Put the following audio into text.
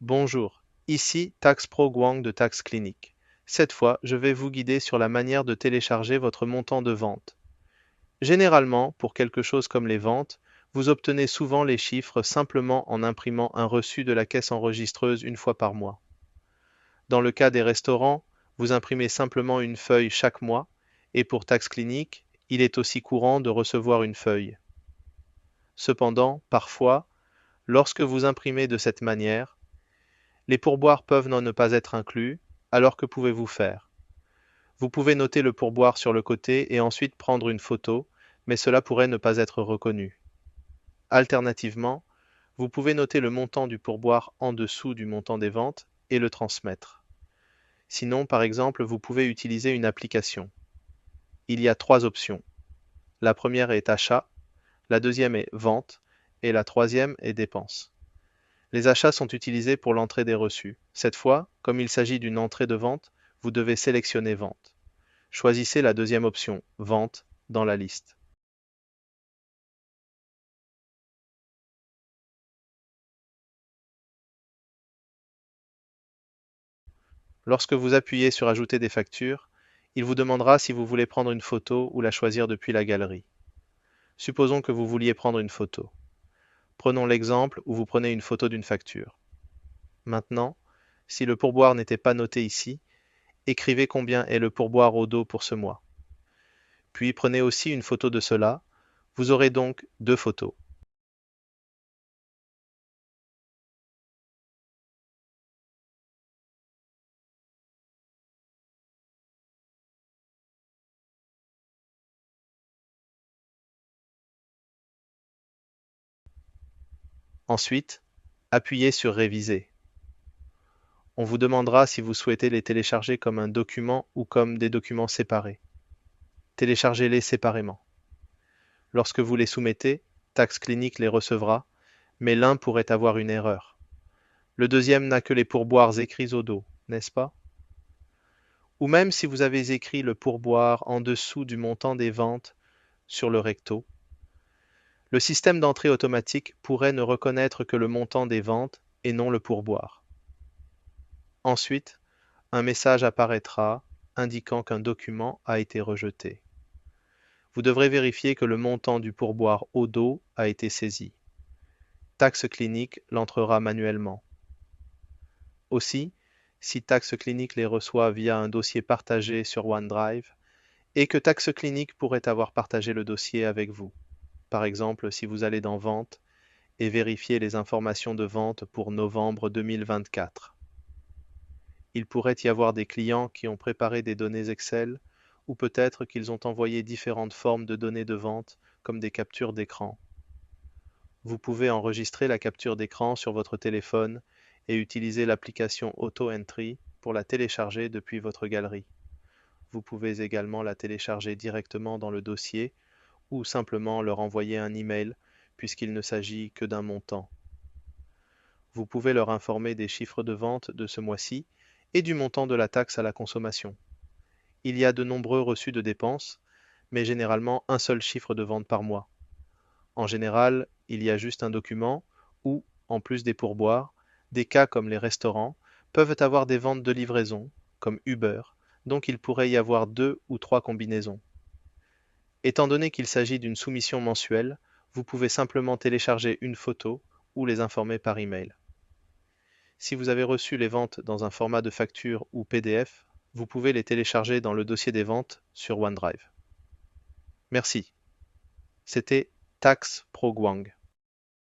Bonjour, ici Tax Pro Guang de Tax Clinic. Cette fois, je vais vous guider sur la manière de télécharger votre montant de vente. Généralement, pour quelque chose comme les ventes, vous obtenez souvent les chiffres simplement en imprimant un reçu de la caisse enregistreuse une fois par mois. Dans le cas des restaurants, vous imprimez simplement une feuille chaque mois, et pour Tax Clinic, il est aussi courant de recevoir une feuille. Cependant, parfois, lorsque vous imprimez de cette manière, les pourboires peuvent ne pas être inclus, alors que pouvez-vous faire? Vous pouvez noter le pourboire sur le côté et ensuite prendre une photo, mais cela pourrait ne pas être reconnu. Alternativement, vous pouvez noter le montant du pourboire en dessous du montant des ventes et le transmettre. Sinon, par exemple, vous pouvez utiliser une application. Il y a trois options. La première est achat, la deuxième est vente et la troisième est dépenses. Les achats sont utilisés pour l'entrée des reçus. Cette fois, comme il s'agit d'une entrée de vente, vous devez sélectionner Vente. Choisissez la deuxième option, Vente, dans la liste. Lorsque vous appuyez sur Ajouter des factures, il vous demandera si vous voulez prendre une photo ou la choisir depuis la galerie. Supposons que vous vouliez prendre une photo. Prenons l'exemple où vous prenez une photo d'une facture. Maintenant, si le pourboire n'était pas noté ici, écrivez combien est le pourboire au dos pour ce mois. Puis prenez aussi une photo de cela. Vous aurez donc deux photos. Ensuite, appuyez sur Réviser. On vous demandera si vous souhaitez les télécharger comme un document ou comme des documents séparés. Téléchargez-les séparément. Lorsque vous les soumettez, Tax Clinic les recevra, mais l'un pourrait avoir une erreur. Le deuxième n'a que les pourboires écrits au dos, n'est-ce pas? Ou même si vous avez écrit le pourboire en dessous du montant des ventes sur le recto, le système d'entrée automatique pourrait ne reconnaître que le montant des ventes et non le pourboire. Ensuite, un message apparaîtra indiquant qu'un document a été rejeté. Vous devrez vérifier que le montant du pourboire au dos a été saisi. Tax Clinic l'entrera manuellement. Aussi, si Tax Clinic les reçoit via un dossier partagé sur OneDrive, et que Tax Clinic pourrait avoir partagé le dossier avec vous. Par exemple, si vous allez dans Vente et vérifier les informations de vente pour novembre 2024. Il pourrait y avoir des clients qui ont préparé des données Excel ou peut-être qu'ils ont envoyé différentes formes de données de vente comme des captures d'écran. Vous pouvez enregistrer la capture d'écran sur votre téléphone et utiliser l'application Auto-Entry pour la télécharger depuis votre galerie. Vous pouvez également la télécharger directement dans le dossier ou simplement leur envoyer un email puisqu'il ne s'agit que d'un montant. Vous pouvez leur informer des chiffres de vente de ce mois-ci et du montant de la taxe à la consommation. Il y a de nombreux reçus de dépenses, mais généralement un seul chiffre de vente par mois. En général, il y a juste un document où, en plus des pourboires, des cas comme les restaurants peuvent avoir des ventes de livraison, comme Uber, donc il pourrait y avoir deux ou trois combinaisons. Étant donné qu'il s'agit d'une soumission mensuelle, vous pouvez simplement télécharger une photo ou les informer par email. Si vous avez reçu les ventes dans un format de facture ou PDF, vous pouvez les télécharger dans le dossier des ventes sur OneDrive. Merci. C'était Tax Pro Guang.